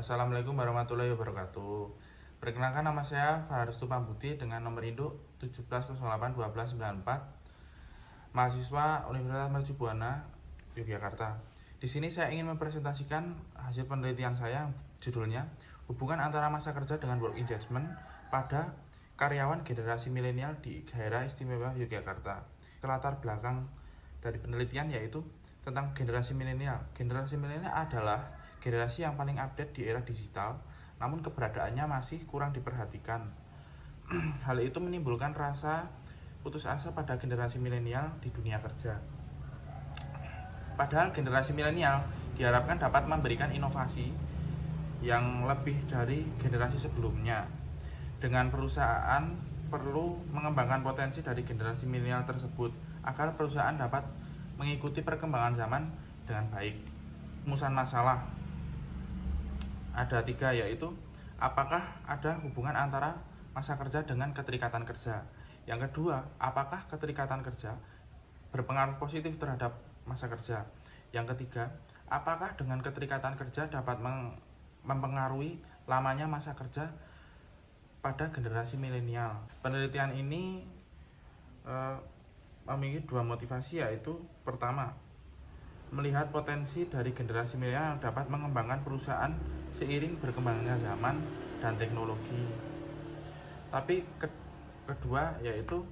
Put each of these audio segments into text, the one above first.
Assalamualaikum warahmatullahi wabarakatuh. Perkenalkan, nama saya Fahrustu Pambuti dengan nomor induk 17081294, mahasiswa Universitas Mercubuana, Yogyakarta. Di sini saya ingin mempresentasikan hasil penelitian saya, judulnya hubungan antara masa kerja dengan work engagement pada karyawan generasi milenial di Daerah Istimewa Yogyakarta. Latar belakang dari penelitian yaitu tentang generasi milenial. Generasi milenial adalah generasi yang paling update di era digital, namun keberadaannya masih kurang diperhatikan. Hal itu menimbulkan rasa putus asa pada generasi milenial di dunia kerja. Padahal generasi milenial diharapkan dapat memberikan inovasi yang lebih dari generasi sebelumnya. Dengan perusahaan perlu mengembangkan potensi dari generasi milenial tersebut agar perusahaan dapat mengikuti perkembangan zaman dengan baik. Rumusan masalah ada 3, yaitu apakah ada hubungan antara masa kerja dengan keterikatan kerja. Yang kedua, apakah keterikatan kerja berpengaruh positif terhadap masa kerja. Yang ketiga, apakah dengan keterikatan kerja dapat mempengaruhi lamanya masa kerja pada generasi milenial. Penelitian ini memiliki 2 motivasi, yaitu pertama, melihat potensi dari generasi milenial yang dapat mengembangkan perusahaan seiring berkembangnya zaman dan teknologi. Tapi kedua, yaitu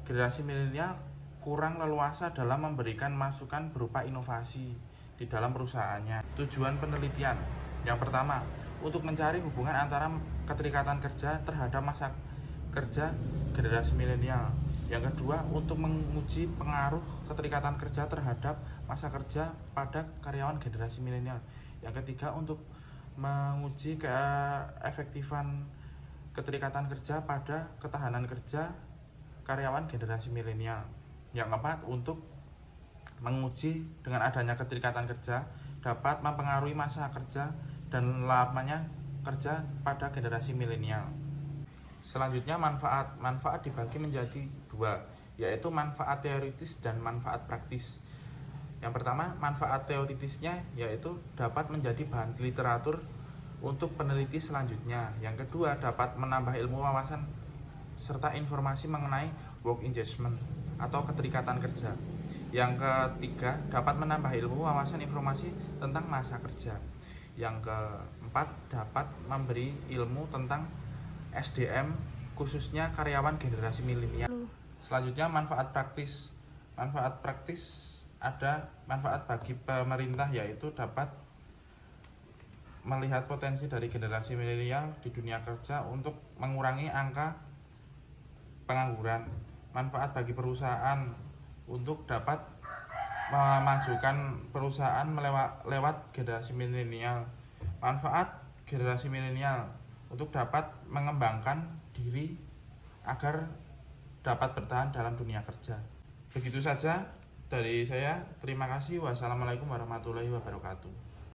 generasi milenial kurang leluasa dalam memberikan masukan berupa inovasi di dalam perusahaannya. Tujuan penelitian yang pertama, untuk mencari hubungan antara keterikatan kerja terhadap masa kerja generasi milenial. Yang kedua, untuk menguji pengaruh keterikatan kerja terhadap masa kerja pada karyawan generasi milenial. Yang ketiga, untuk menguji keefektifan keterikatan kerja pada ketahanan kerja karyawan generasi milenial. Yang keempat, untuk menguji dengan adanya keterikatan kerja dapat mempengaruhi masa kerja dan lamanya kerja pada generasi milenial. Selanjutnya, manfaat dibagi menjadi 2, yaitu manfaat teoritis dan manfaat praktis. Yang pertama, manfaat teoritisnya yaitu dapat menjadi bahan literatur untuk peneliti selanjutnya. Yang kedua, dapat menambah ilmu wawasan serta informasi mengenai work engagement atau keterikatan kerja. Yang ketiga, dapat menambah ilmu wawasan informasi tentang masa kerja. Yang keempat, dapat memberi ilmu tentang SDM khususnya karyawan generasi milenial. Selanjutnya, manfaat praktis. Manfaat praktis ada manfaat bagi pemerintah, yaitu dapat melihat potensi dari generasi milenial di dunia kerja untuk mengurangi angka pengangguran. Manfaat bagi perusahaan untuk dapat memajukan perusahaan lewat generasi milenial. Manfaat generasi milenial untuk dapat mengembangkan diri agar dapat bertahan dalam dunia kerja. Begitu saja dari saya. Terima kasih. Wassalamualaikum warahmatullahi wabarakatuh.